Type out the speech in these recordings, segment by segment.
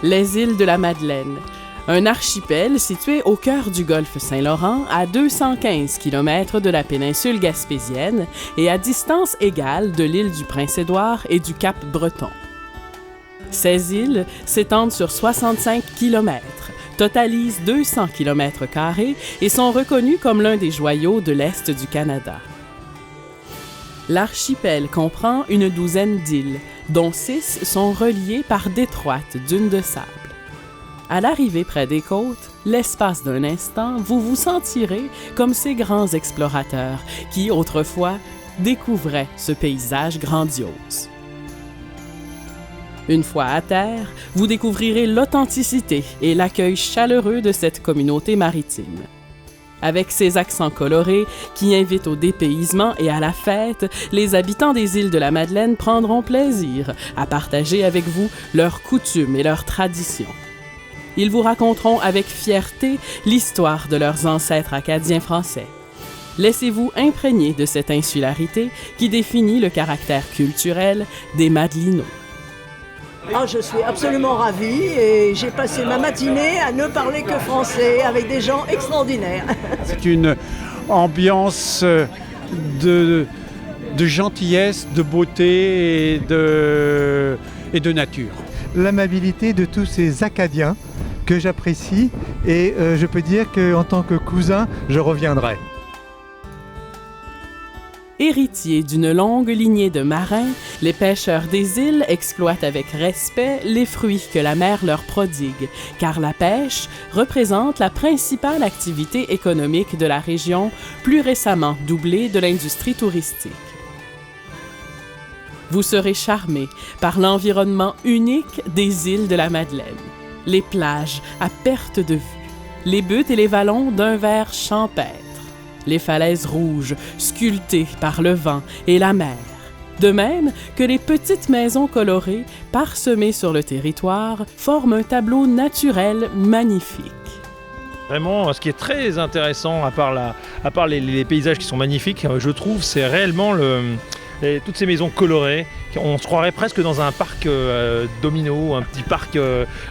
Les îles de la Madeleine, un archipel situé au cœur du golfe Saint-Laurent, à 215 km de la péninsule gaspésienne et à distance égale de l'île du Prince-Édouard et du Cap Breton. Ces îles s'étendent sur 65 km, totalisent 200 km² et sont reconnues comme l'un des joyaux de l'Est du Canada. L'archipel comprend une douzaine d'îles, dont 6 sont reliées par d'étroites dunes de sable. À l'arrivée près des côtes, l'espace d'un instant, vous vous sentirez comme ces grands explorateurs qui, autrefois, découvraient ce paysage grandiose. Une fois à terre, vous découvrirez l'authenticité et l'accueil chaleureux de cette communauté maritime. Avec ses accents colorés qui invitent au dépaysement et à la fête, les habitants des îles de la Madeleine prendront plaisir à partager avec vous leurs coutumes et leurs traditions. Ils vous raconteront avec fierté l'histoire de leurs ancêtres acadiens français. Laissez-vous imprégner de cette insularité qui définit le caractère culturel des Madelinots. Ah, je suis absolument ravie et j'ai passé ma matinée à ne parler que français avec des gens extraordinaires. C'est une ambiance de gentillesse, de beauté et de nature. L'amabilité de tous ces Acadiens que j'apprécie et je peux dire qu'en tant que cousin, je reviendrai. Héritiers d'une longue lignée de marins, les pêcheurs des îles exploitent avec respect les fruits que la mer leur prodigue, car la pêche représente la principale activité économique de la région, plus récemment doublée de l'industrie touristique. Vous serez charmé par l'environnement unique des îles de la Madeleine. Les plages à perte de vue, les buttes et les vallons d'un vert champêtre, les falaises rouges sculptées par le vent et la mer, de même que les petites maisons colorées parsemées sur le territoire forment un tableau naturel magnifique. Vraiment, ce qui est très intéressant, à part les paysages qui sont magnifiques, je trouve, c'est réellement toutes ces maisons colorées. On se croirait presque dans un parc domino, un petit parc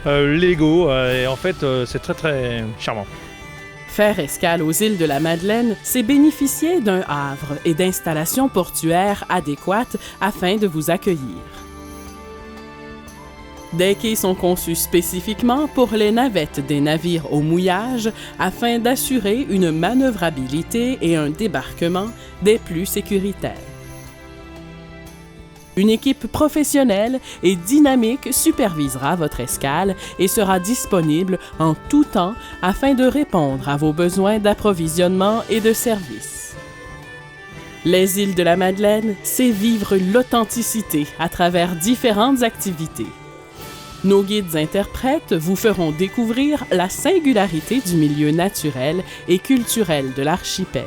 Lego, et en fait, c'est très très charmant. Faire escale aux îles de la Madeleine, c'est bénéficier d'un havre et d'installations portuaires adéquates afin de vous accueillir. Des quais sont conçus spécifiquement pour les navettes des navires au mouillage afin d'assurer une manœuvrabilité et un débarquement des plus sécuritaires. Une équipe professionnelle et dynamique supervisera votre escale et sera disponible en tout temps afin de répondre à vos besoins d'approvisionnement et de services. Les îles de la Madeleine, c'est vivre l'authenticité à travers différentes activités. Nos guides interprètes vous feront découvrir la singularité du milieu naturel et culturel de l'archipel.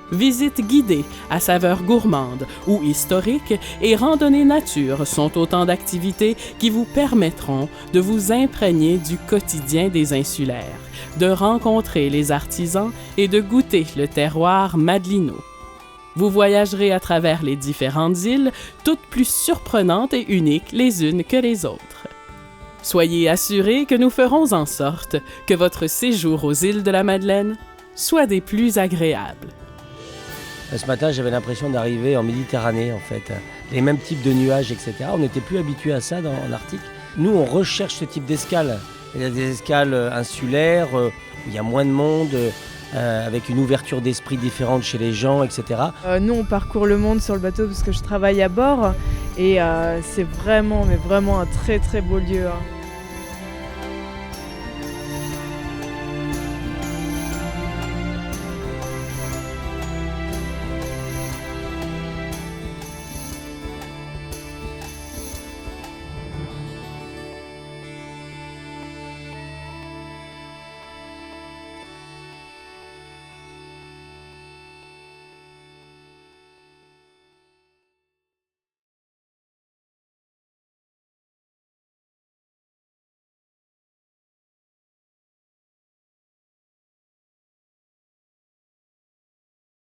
Visites guidées à saveur gourmande ou historique et randonnées nature sont autant d'activités qui vous permettront de vous imprégner du quotidien des insulaires, de rencontrer les artisans et de goûter le terroir madelinois. Vous voyagerez à travers les différentes îles, toutes plus surprenantes et uniques les unes que les autres. Soyez assurés que nous ferons en sorte que votre séjour aux îles de la Madeleine soit des plus agréables. Ce matin, j'avais l'impression d'arriver en Méditerranée, en fait. Les mêmes types de nuages, etc. On n'était plus habitué à ça en Arctique. Nous, on recherche ce type d'escale. Il y a des escales insulaires, où il y a moins de monde, avec une ouverture d'esprit différente chez les gens, etc. Nous, on parcourt le monde sur le bateau parce que je travaille à bord. Et c'est vraiment, mais vraiment un très très beau lieu.